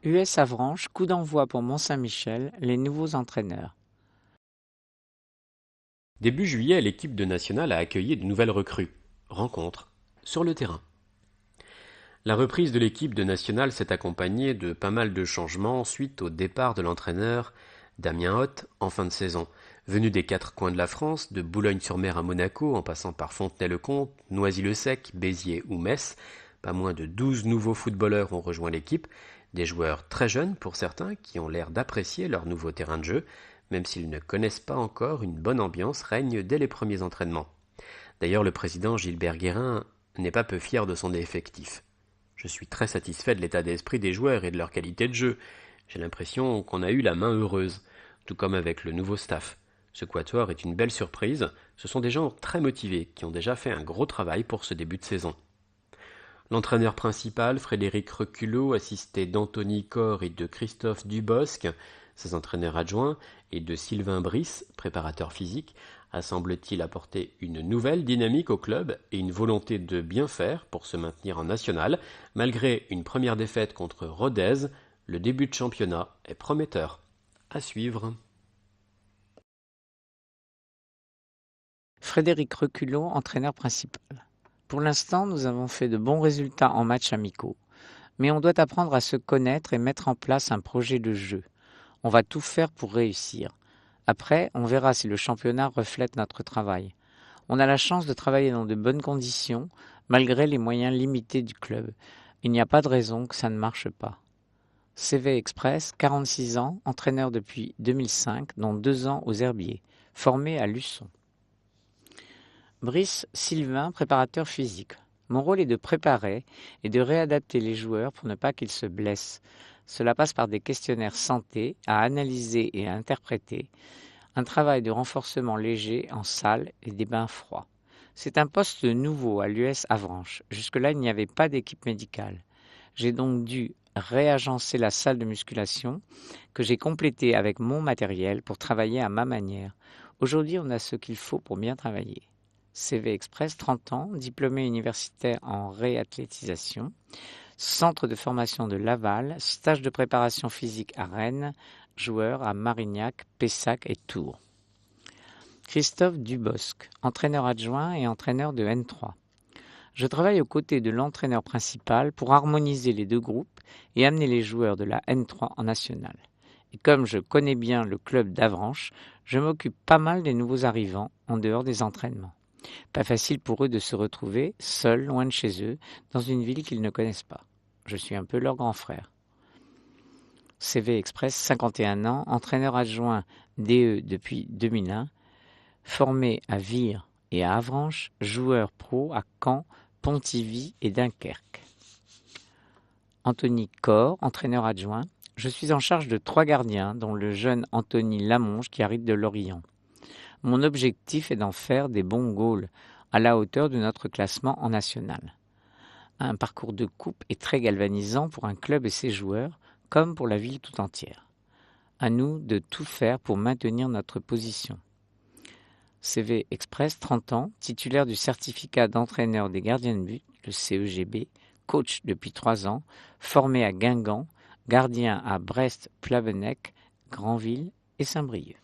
US Avranches, coup d'envoi pour Mont-Saint-Michel, les nouveaux entraîneurs. Début juillet, l'équipe de nationale a accueilli de nouvelles recrues. Rencontres sur le terrain. La reprise de l'équipe de nationale s'est accompagnée de pas mal de changements suite au départ de l'entraîneur Damien Hoth en fin de saison. Venu des quatre coins de la France, de Boulogne-sur-Mer à Monaco, en passant par Fontenay-le-Comte, Noisy-le-Sec, Béziers ou Metz, pas moins de 12 nouveaux footballeurs ont rejoint l'équipe, des joueurs très jeunes pour certains qui ont l'air d'apprécier leur nouveau terrain de jeu, même s'ils ne connaissent pas encore, une bonne ambiance règne dès les premiers entraînements. D'ailleurs, le président Gilbert Guérin n'est pas peu fier de son effectif. Je suis très satisfait de l'état d'esprit des joueurs et de leur qualité de jeu. J'ai l'impression qu'on a eu la main heureuse, tout comme avec le nouveau staff. Ce quatuor est une belle surprise, ce sont des gens très motivés qui ont déjà fait un gros travail pour ce début de saison. L'entraîneur principal, Frédéric Reculot, assisté d'Anthony Corr et de Christophe Dubosc, ses entraîneurs adjoints, et de Sylvain Brice, préparateur physique, a semble-t-il apporté une nouvelle dynamique au club et une volonté de bien faire pour se maintenir en national, malgré une première défaite contre Rodez. Le début de championnat est prometteur. À suivre. Frédéric Reculot, entraîneur principal. Pour l'instant, nous avons fait de bons résultats en matchs amicaux, mais on doit apprendre à se connaître et mettre en place un projet de jeu. On va tout faire pour réussir. Après, on verra si le championnat reflète notre travail. On a la chance de travailler dans de bonnes conditions, malgré les moyens limités du club. Il n'y a pas de raison que ça ne marche pas. CV Express, 46 ans, entraîneur depuis 2005, dont 2 ans aux Herbiers, formé à Luçon. Brice Sylvain, préparateur physique. Mon rôle est de préparer et de réadapter les joueurs pour ne pas qu'ils se blessent. Cela passe par des questionnaires santé à analyser et à interpréter, un travail de renforcement léger en salle et des bains froids. C'est un poste nouveau à l'US Avranches. Jusque-là, il n'y avait pas d'équipe médicale. J'ai donc dû réagencer la salle de musculation que j'ai complétée avec mon matériel pour travailler à ma manière. Aujourd'hui, on a ce qu'il faut pour bien travailler. CV Express, 30 ans, diplômé universitaire en réathlétisation, centre de formation de Laval, stage de préparation physique à Rennes, joueur à Marignac, Pessac et Tours. Christophe Dubosc, entraîneur adjoint et entraîneur de N3. Je travaille aux côtés de l'entraîneur principal pour harmoniser les deux groupes et amener les joueurs de la N3 en nationale. Et comme je connais bien le club d'Avranches, je m'occupe pas mal des nouveaux arrivants en dehors des entraînements. Pas facile pour eux de se retrouver, seuls, loin de chez eux, dans une ville qu'ils ne connaissent pas. Je suis un peu leur grand frère. CV Express, 51 ans, entraîneur adjoint DE depuis 2001, formé à Vire et à Avranches, joueur pro à Caen, Pontivy et Dunkerque. Anthony Corr, entraîneur adjoint. Je suis en charge de 3 gardiens, dont le jeune Anthony Lamonge qui arrive de Lorient. Mon objectif est d'en faire des bons goals, à la hauteur de notre classement en national. Un parcours de coupe est très galvanisant pour un club et ses joueurs, comme pour la ville tout entière. À nous de tout faire pour maintenir notre position. CV Express, 30 ans, titulaire du certificat d'entraîneur des gardiens de but, le CEGB, coach depuis 3 ans, formé à Guingamp, gardien à Brest, Plavenec, Granville et Saint-Brieuc.